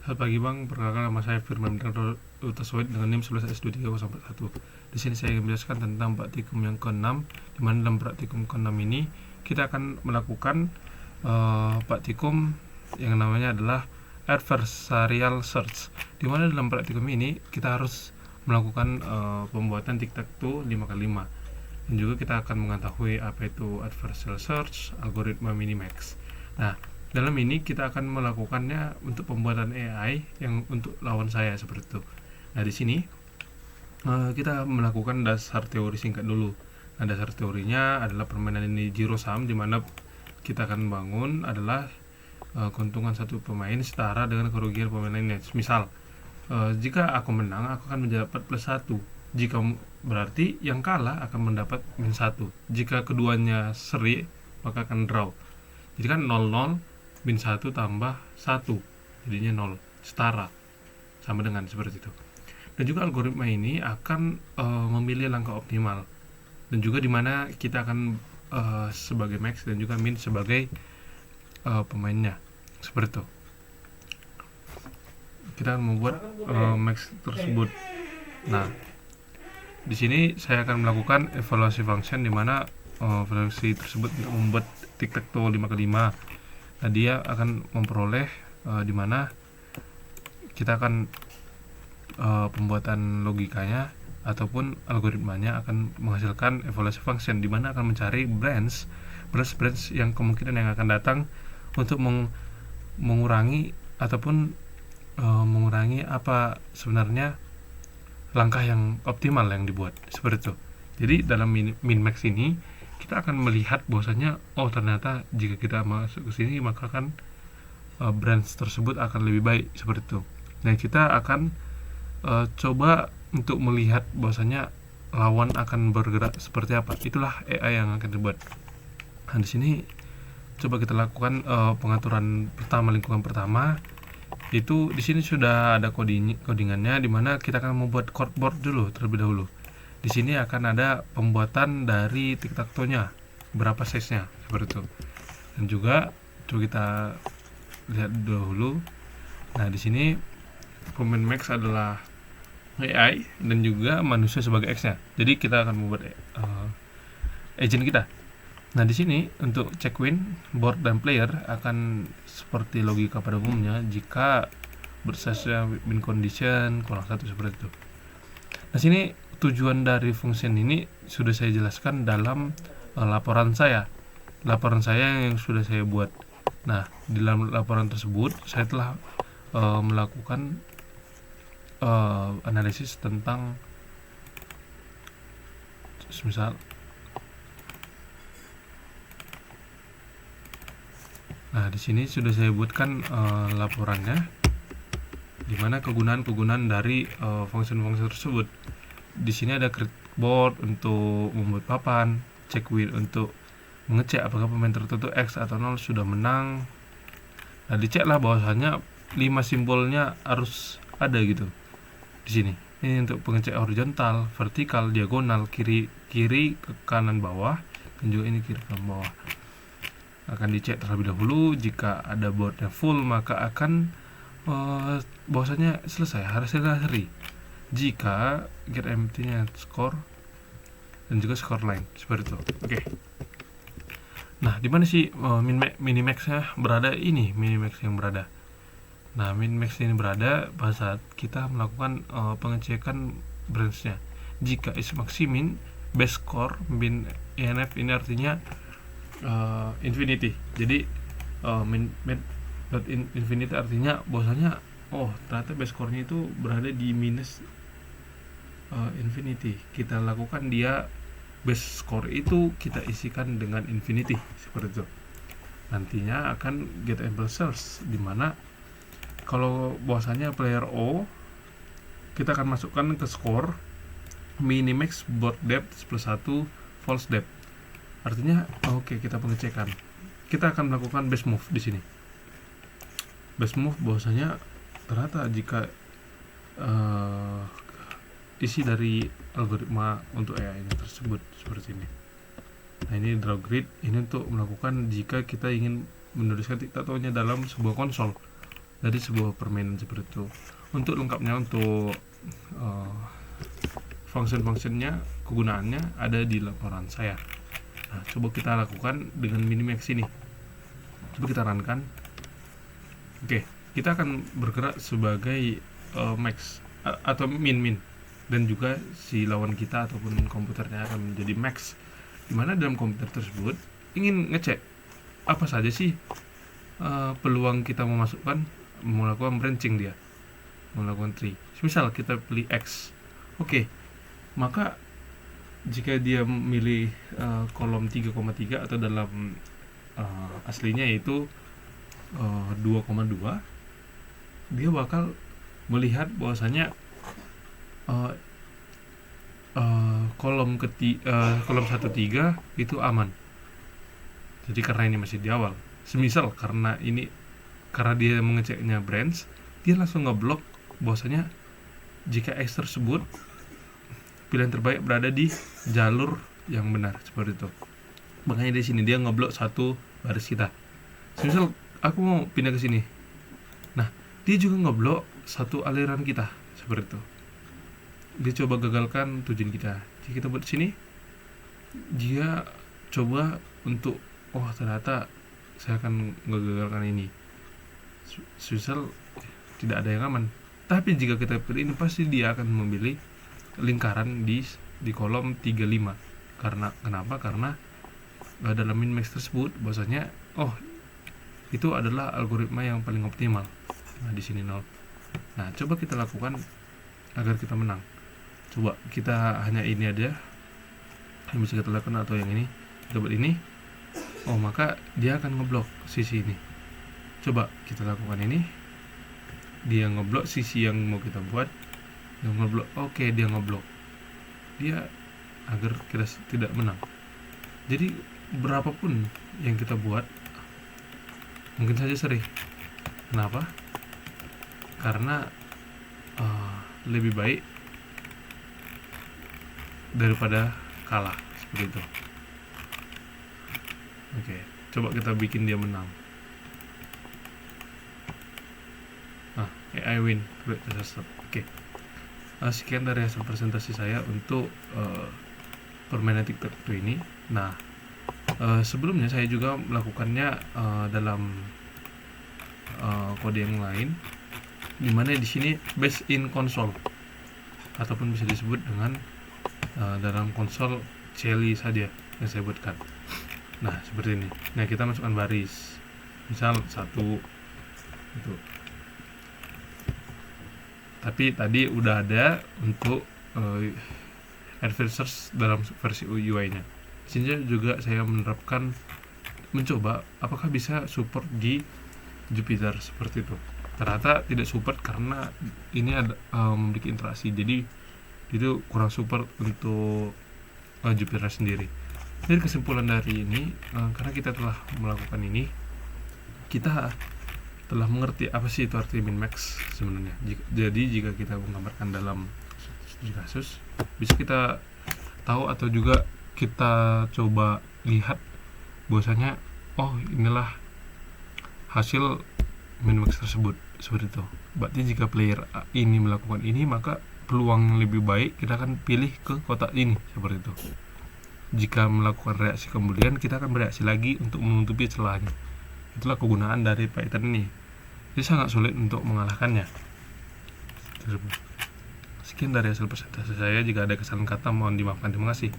Selamat pagi Bang, perkenalkan nama saya Firman Utaswait dengan NIM 11S2301. Di sini saya ingin menjelaskan tentang praktikum yang ke-6, di mana dalam praktikum ke-6 ini kita akan melakukan praktikum yang namanya adalah adversarial search. Di mana dalam praktikum ini kita harus melakukan pembuatan tic-tac-toe 5x5. Dan juga kita akan mengetahui apa itu adversarial search, algoritma minimax. Nah, dalam ini kita akan melakukannya untuk pembuatan AI yang untuk lawan saya seperti itu. Nah, di sini kita melakukan dasar teori singkat dulu. Nah, dasar teorinya adalah permainan ini zero sum, di mana kita akan bangun adalah keuntungan satu pemain setara dengan kerugian pemain lainnya. Misal, jika aku menang, aku akan mendapat +1. Jika berarti yang kalah akan mendapat -1. Jika keduanya seri, maka akan draw. Jadi kan 0-0 -1 tambah 1 jadinya 0, setara, sama dengan seperti itu. Dan juga algoritma ini akan memilih langkah optimal, dan juga dimana kita akan sebagai max dan juga min sebagai pemainnya, seperti itu. Kita akan membuat max tersebut. Nah, di sini saya akan melakukan evaluasi function, dimana evaluasi tersebut untuk membuat tic-tac-toe 5x5. Nah, dia akan memperoleh dimana kita akan pembuatan logikanya ataupun algoritmanya akan menghasilkan evaluasi function, dimana akan mencari branch yang kemungkinan yang akan datang untuk mengurangi ataupun mengurangi apa sebenarnya langkah yang optimal yang dibuat, seperti itu. Jadi dalam min-max ini kita akan melihat bahwasanya ternyata jika kita masuk ke sini maka kan branch tersebut akan lebih baik, seperti itu. Nah, kita akan coba untuk melihat bahwasanya lawan akan bergerak seperti apa. Itulah AI yang akan dibuat. Nah, di sini coba kita lakukan pengaturan pertama, lingkungan pertama. Itu di sini sudah ada codingannya, di mana kita akan membuat chordboard dulu terlebih dahulu. Di sini akan ada pembuatan dari tic-tac-toe-nya, berapa size-nya, seperti itu. Dan juga coba kita lihat dahulu. Nah, di sini pemain max adalah AI dan juga manusia sebagai X-nya. Jadi kita akan membuat agent kita. Nah, di sini untuk check win, board dan player akan seperti logika pada umumnya jika bersasnya win condition -1, seperti itu. Nah, sini tujuan dari function ini sudah saya jelaskan dalam laporan saya yang sudah saya buat. Nah, di dalam laporan tersebut saya telah melakukan analisis tentang misal. Nah, di sini sudah saya buatkan laporannya, di mana kegunaan dari function tersebut. Di sini ada create board untuk membuat papan, check win untuk mengecek apakah pemain tertentu X atau 0 sudah menang. Nah, diceklah bahwasanya 5 simbolnya harus ada gitu di sini. Ini untuk pengecek horizontal, vertikal, diagonal, kiri ke kanan bawah, dan juga ini kiri ke bawah. Akan dicek terlebih dahulu. Jika ada boardnya full, maka akan bahwasanya selesai, hasilnya seri. Jika get empty-nya score dan juga score line, seperti itu. Oke. Nah, di mana sih minimax-nya berada? Ini minimax yang berada. Nah, minimax ini berada pada saat kita melakukan pengecekan branch-nya. Jika is maximin best score min ENF, ini artinya infinity. Jadi infinity artinya bahwasanya ternyata base score-nya itu berada di minus infinity. Kita lakukan dia base score itu kita isikan dengan infinity, seperti itu. Nantinya akan get able search, dimana kalau bahwasanya player O kita akan masukkan ke score minimax board depth +1 false depth. Artinya kita pengecekan. Kita akan melakukan base move di sini. Base move bahwasanya ternyata jika isi dari algoritma untuk AI ini tersebut seperti ini. Nah, ini draw grid, ini untuk melakukan jika kita ingin menuliskan tic-tac-toe-nya dalam sebuah konsol. dari sebuah permainan seperti itu. Untuk lengkapnya, untuk function-functionnya, kegunaannya ada di laporan saya. Nah, coba kita lakukan dengan minimax ini. Coba kita runkan. Oke, kita akan bergerak sebagai max atau min, dan juga si lawan kita ataupun komputernya akan menjadi max, dimana dalam komputer tersebut ingin ngecek apa saja sih peluang kita memasukkan, melakukan branching, dia melakukan tree. Misal kita pilih X, oke, maka jika dia memilih kolom 3,3 atau dalam aslinya yaitu 2,2, dia bakal melihat bahwasanya kolom 1,3 itu aman. Jadi karena ini masih di awal, semisal karena dia mengeceknya branch, dia langsung ngeblok bahwasanya jika X tersebut pilihan terbaik berada di jalur yang benar, seperti itu. Makanya di sini dia ngeblok satu baris kita. Semisal aku mau pindah ke sini, nah dia juga ngeblok satu aliran kita, seperti itu. Dia coba gagalkan tujuan kita. Jika kita buat sini, dia coba untuk ternyata saya akan ngegagalkan ini. Misal tidak ada yang aman. Tapi jika kita pilih ini, pasti dia akan memilih lingkaran di kolom 35. Kenapa? Karena dalam min-max tersebut bahwasanya itu adalah algoritma yang paling optimal. Nah, di sini 0. Nah, coba kita lakukan agar kita menang. Coba kita hanya ini aja yang bisa kita lakukan, atau yang ini kita buat ini. Maka dia akan ngeblok sisi ini. Coba kita lakukan ini, dia ngeblok sisi yang mau kita buat. Dia ngeblok, dia ngeblok dia agar kita tidak menang. Jadi berapapun yang kita buat mungkin saja seri. Kenapa? Karena lebih baik daripada kalah, seperti itu. Oke, coba kita bikin dia menang. AI win, great disaster. Oke. Sekian dari hasil presentasi saya untuk permainan tic-tac-toe ini. Nah, sebelumnya saya juga melakukannya dalam kode yang lain, dimana di sini based in console, ataupun bisa disebut dengan dalam konsol Jelly saja yang saya buatkan. Nah, seperti ini. Nah, kita masukkan baris, misal 1 itu. Tapi tadi udah ada untuk advanced dalam versi UI-nya. Di sini juga saya mencoba apakah bisa support di Jupyter, seperti itu. Ternyata tidak support karena ini ada memiliki interaksi, jadi itu kurang support untuk Jupyter sendiri. Jadi kesimpulan dari ini, karena kita telah melakukan ini, kita telah mengerti apa sih itu arti min-max sebenarnya. Jadi jika kita menggambarkan dalam kasus, bisa kita tahu atau juga kita coba lihat bahwasanya inilah hasil min-max tersebut, seperti itu. Berarti jika player ini melakukan ini, maka peluang yang lebih baik kita akan pilih ke kotak ini, seperti itu. Jika melakukan reaksi kemudian, kita akan bereaksi lagi untuk menutupi celahnya. Itulah kegunaan dari Python ini. Jadi sangat sulit untuk mengalahkannya. Sekian dari hasil presentasi saya. Jika ada kesalahan kata mohon dimaafkan. Terima kasih.